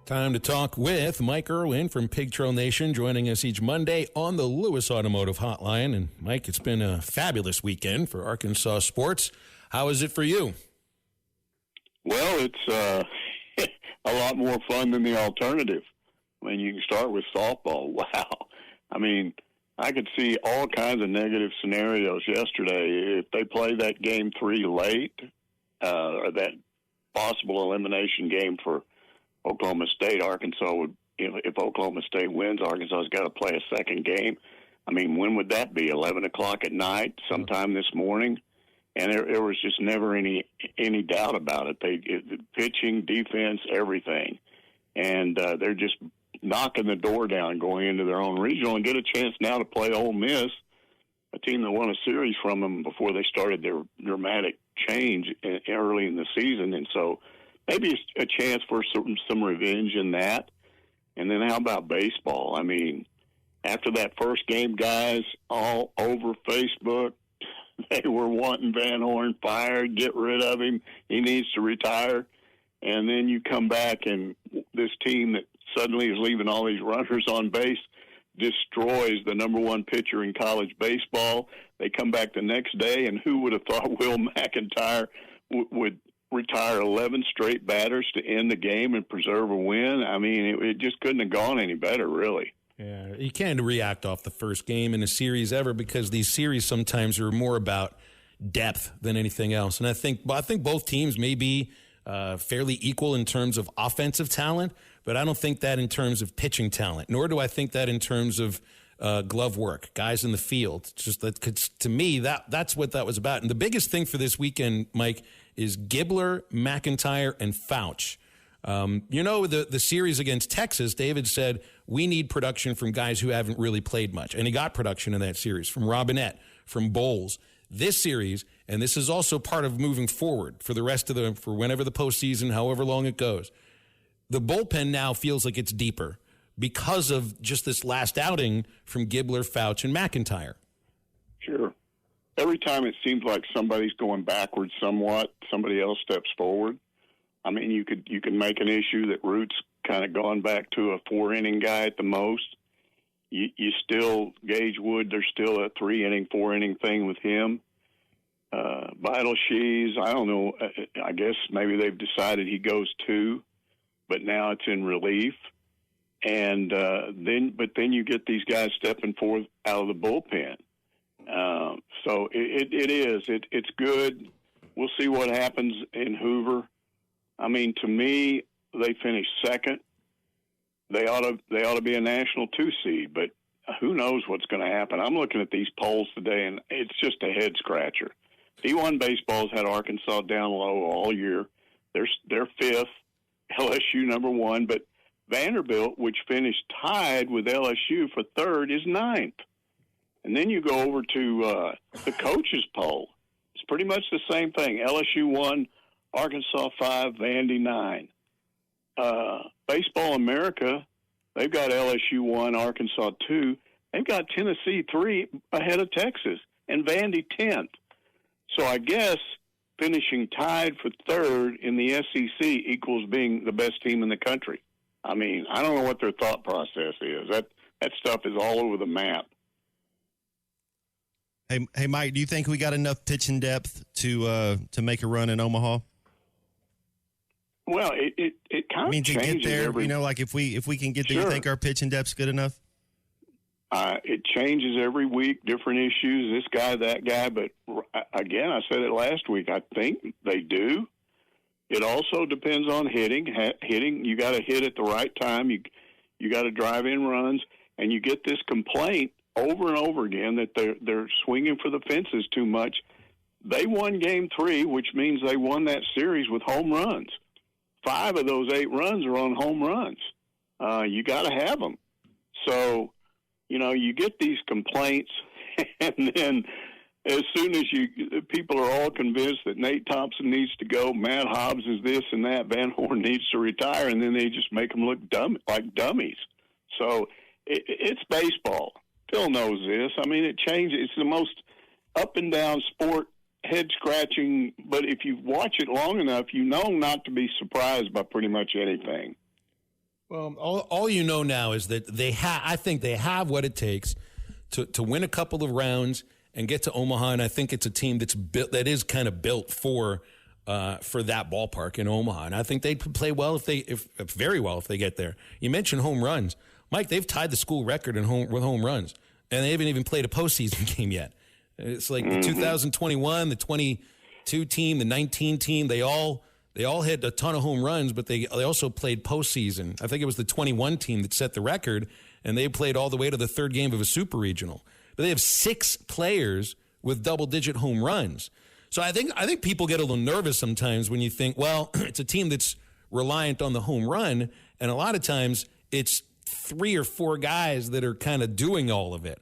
Time to talk with Mike Irwin from Pig Trail Nation, joining us each Monday on the Lewis Automotive Hotline. And Mike, it's been a fabulous weekend for Arkansas sports. How is it for you? Well, it's a lot more fun than the alternative. I mean, you can start with softball. Wow. I mean, I could see all kinds of negative scenarios yesterday. If they play that game 3 late, or that possible elimination game for Oklahoma State, Arkansas would, if Oklahoma State wins, Arkansas's got to play a second game. I mean, when would that be? 11 o'clock at night, sometime this morning? And there was just never any doubt about it. Pitching, defense, everything. And they're just knocking the door down going into their own regional and get a chance now to play Ole Miss, a team that won a series from them before they started their dramatic change early in the season. And so maybe it's a chance for some revenge in that. And then how about baseball? I mean, after that first game, guys all over Facebook, they were wanting Van Horn fired, get rid of him, he needs to retire. And then you come back and this team that suddenly is leaving all these runners on base destroys the number one pitcher in college baseball. They come back the next day, and who would have thought Will McIntyre would retire 11 straight batters to end the game and preserve a win? I mean, it just couldn't have gone any better, really. Yeah, you can't react off the first game in a series ever, because these series sometimes are more about depth than anything else. And I think both teams may be fairly equal in terms of offensive talent, but I don't think that in terms of pitching talent, nor do I think that in terms of glove work, guys in the field. It's just that, to me, that's what that was about. And the biggest thing for this weekend, Mike, is Gibbler, McIntyre, and Fouch. The series against Texas, David said, we need production from guys who haven't really played much. And he got production in that series from Robinette, from Bowles. This series, and this is also part of moving forward for the rest of for whenever the postseason, however long it goes, the bullpen now feels like it's deeper because of just this last outing from Gibbler, Fouch, and McIntyre. Sure. Every time it seems like somebody's going backwards somewhat, somebody else steps forward. I mean, you could make an issue that Root's kind of gone back to a 4-inning guy at the most. You still, Gage Wood, there's still a 3-inning, 4-inning thing with him. Vital Shees, I don't know. I guess maybe they've decided he goes 2, but now it's in relief. And then you get these guys stepping forth out of the bullpen. So it's good. We'll see what happens in Hoover. I mean, to me, they finished second. They ought to be a national 2 seed, but who knows what's going to happen? I'm looking at these polls today, and it's just a head scratcher. D1 baseball's had Arkansas down low all year. They're fifth, LSU number 1, but Vanderbilt, which finished tied with LSU for third, is ninth. And then you go over to the coaches poll. It's pretty much the same thing. LSU 1, Arkansas 5, Vandy 9. Baseball America, they've got LSU 1, Arkansas 2. They've got Tennessee 3 ahead of Texas, and Vandy 10th. So I guess finishing tied for third in the SEC equals being the best team in the country. I mean, I don't know what their thought process is. That stuff is all over the map. Hey, Mike, do you think we got enough pitching depth to make a run in Omaha? Well, it kind of changes. To get there, every, like if we can get there, sure. You think our pitching depth's good enough? It changes every week, different issues, this guy, that guy. But again, I said it last week, I think they do. It also depends on hitting. Hitting, you got to hit at the right time. You got to drive in runs, and you get this complaint over and over again that they're swinging for the fences too much. They won Game 3, which means they won that series with home runs. 5 of those 8 runs are on home runs. You got to have them. So, you get these complaints, and then as soon as people are all convinced that Nate Thompson needs to go, Matt Hobbs is this and that, Van Horn needs to retire, and then they just make them look like dummies. So it's baseball. Phil knows this. I mean, it changes. It's the most up and down sport, head scratching. But if you watch it long enough, you know not to be surprised by pretty much anything. Well, all you know now is that I think they have what it takes to win a couple of rounds and get to Omaha. And I think it's a team that is kind of built for that ballpark in Omaha. And I think they'd play well very well if they get there. You mentioned home runs. Mike, they've tied the school record with home runs, and they haven't even played a postseason game yet. It's like the 2021, the 22 team, the 19 team, they all hit a ton of home runs, but they also played postseason. I think it was the 21 team that set the record, and they played all the way to the third game of a super regional. But they have 6 players with double-digit home runs. So I think people get a little nervous sometimes when you think, well, it's a team that's reliant on the home run, and a lot of times it's 3 or 4 guys that are kind of doing all of it.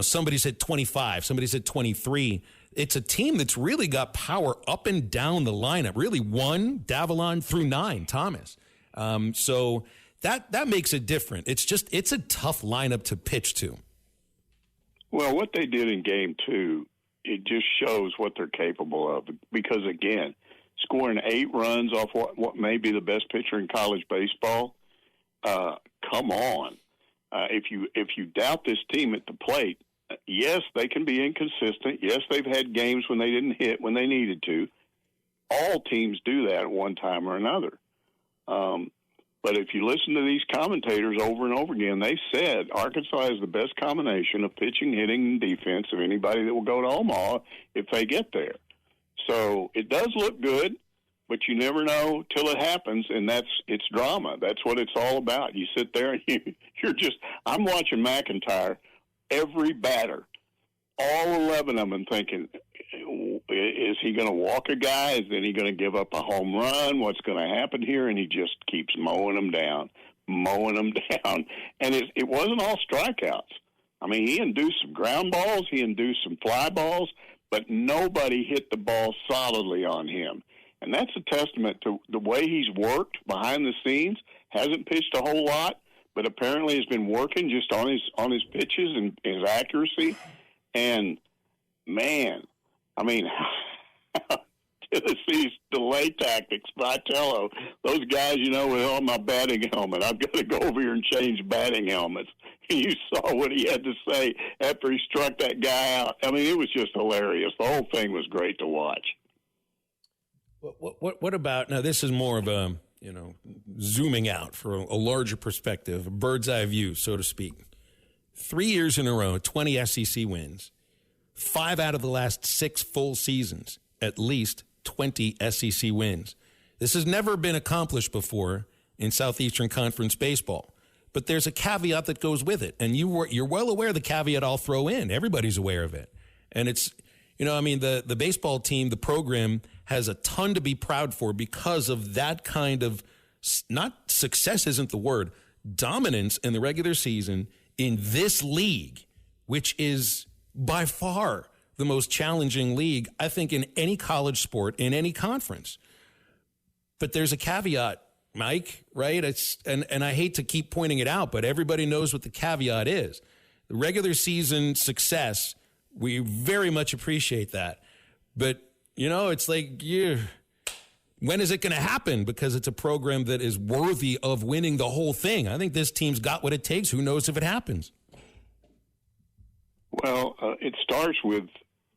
Somebody's hit 25, somebody's hit 23. It's a team that's really got power up and down the lineup. Really 1, Davalon, through 9, Thomas. So that makes it different. It's a tough lineup to pitch to. Well, what they did in game 2, it just shows what they're capable of. Because, again, scoring 8 runs off what may be the best pitcher in college baseball, come on. If you doubt this team at the plate, yes, they can be inconsistent. Yes, they've had games when they didn't hit when they needed to. All teams do that at one time or another. But if you listen to these commentators over and over again, they said Arkansas has the best combination of pitching, hitting, and defense of anybody that will go to Omaha if they get there. So it does look good, but you never know till it happens, and it's drama. That's what it's all about. You sit there and you're just – I'm watching McIntyre, every batter, all 11 of them thinking, is he going to walk a guy? Is then he going to give up a home run? What's going to happen here? And he just keeps mowing them down. And it wasn't all strikeouts. I mean, he induced some ground balls. He induced some fly balls, but nobody hit the ball solidly on him. And that's a testament to the way he's worked behind the scenes. Hasn't pitched a whole lot, but apparently has been working just on his pitches and his accuracy. And, man, I mean, Tennessee's delay tactics, Vitello, those guys, with all my batting helmet, I've got to go over here and change batting helmets. And you saw what he had to say after he struck that guy out. I mean, it was just hilarious. The whole thing was great to watch. What about, now this is more of a, zooming out for a larger perspective, a bird's eye view, so to speak. 3 years in a row, 20 SEC wins. 5 out of the last 6 full seasons, at least 20 SEC wins. This has never been accomplished before in Southeastern Conference baseball. But there's a caveat that goes with it. And you're well aware of the caveat I'll throw in. Everybody's aware of it. And it's, the baseball team, the program, has a ton to be proud for because of that kind of, not success isn't the word, dominance in the regular season in this league, which is by far the most challenging league, I think, in any college sport, in any conference. But there's a caveat, Mike, right? And I hate to keep pointing it out, but everybody knows what the caveat is. The regular season success, we very much appreciate that. But, it's like, when is it going to happen? Because it's a program that is worthy of winning the whole thing. I think this team's got what it takes. Who knows if it happens? Well, it starts with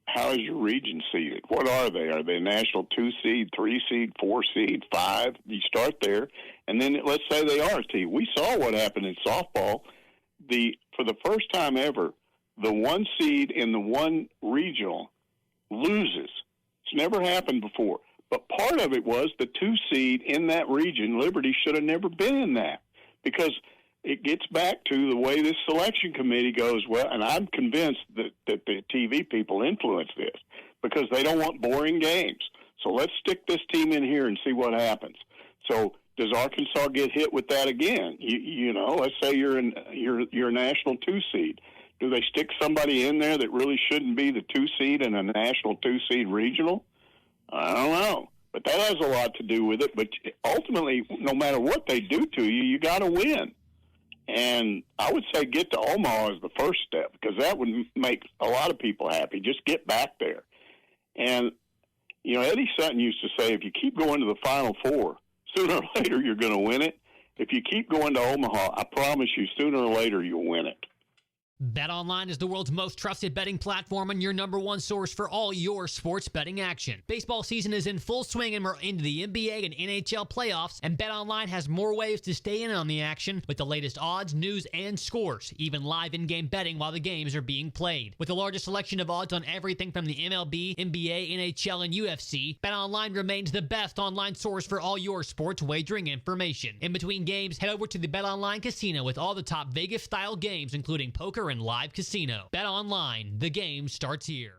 how is your region seeded? What are they? Are they a national 2 seed, 3 seed, 4 seed, 5? You start there, and then let's say they are a team. We saw what happened in softball. For the first time ever, the 1 seed in the 1 regional loses. It's never happened before. But part of it was the 2 seed in that region, Liberty, should have never been in that because it gets back to the way this selection committee goes. Well, and I'm convinced that the TV people influence this because they don't want boring games. So let's stick this team in here and see what happens. So does Arkansas get hit with that again? Let's say you're a national 2 seed. Do they stick somebody in there that really shouldn't be the 2 seed in a national 2 seed regional? I don't know. But that has a lot to do with it. But ultimately, no matter what they do to you, you got to win. And I would say get to Omaha as the first step because that would make a lot of people happy. Just get back there. And, Eddie Sutton used to say if you keep going to the Final Four, sooner or later you're going to win it. if you keep going to Omaha, I promise you, sooner or later you'll win it. BetOnline is the world's most trusted betting platform and your number one source for all your sports betting action. Baseball season is in full swing and we're into the NBA and NHL playoffs, and BetOnline has more ways to stay in on the action with the latest odds, news, and scores, even live in-game betting while the games are being played. With the largest selection of odds on everything from the MLB, NBA, NHL, and UFC, BetOnline remains the best online source for all your sports wagering information. In between games, head over to the BetOnline casino with all the top Vegas-style games, including poker and live casino. Bet online, the game starts here.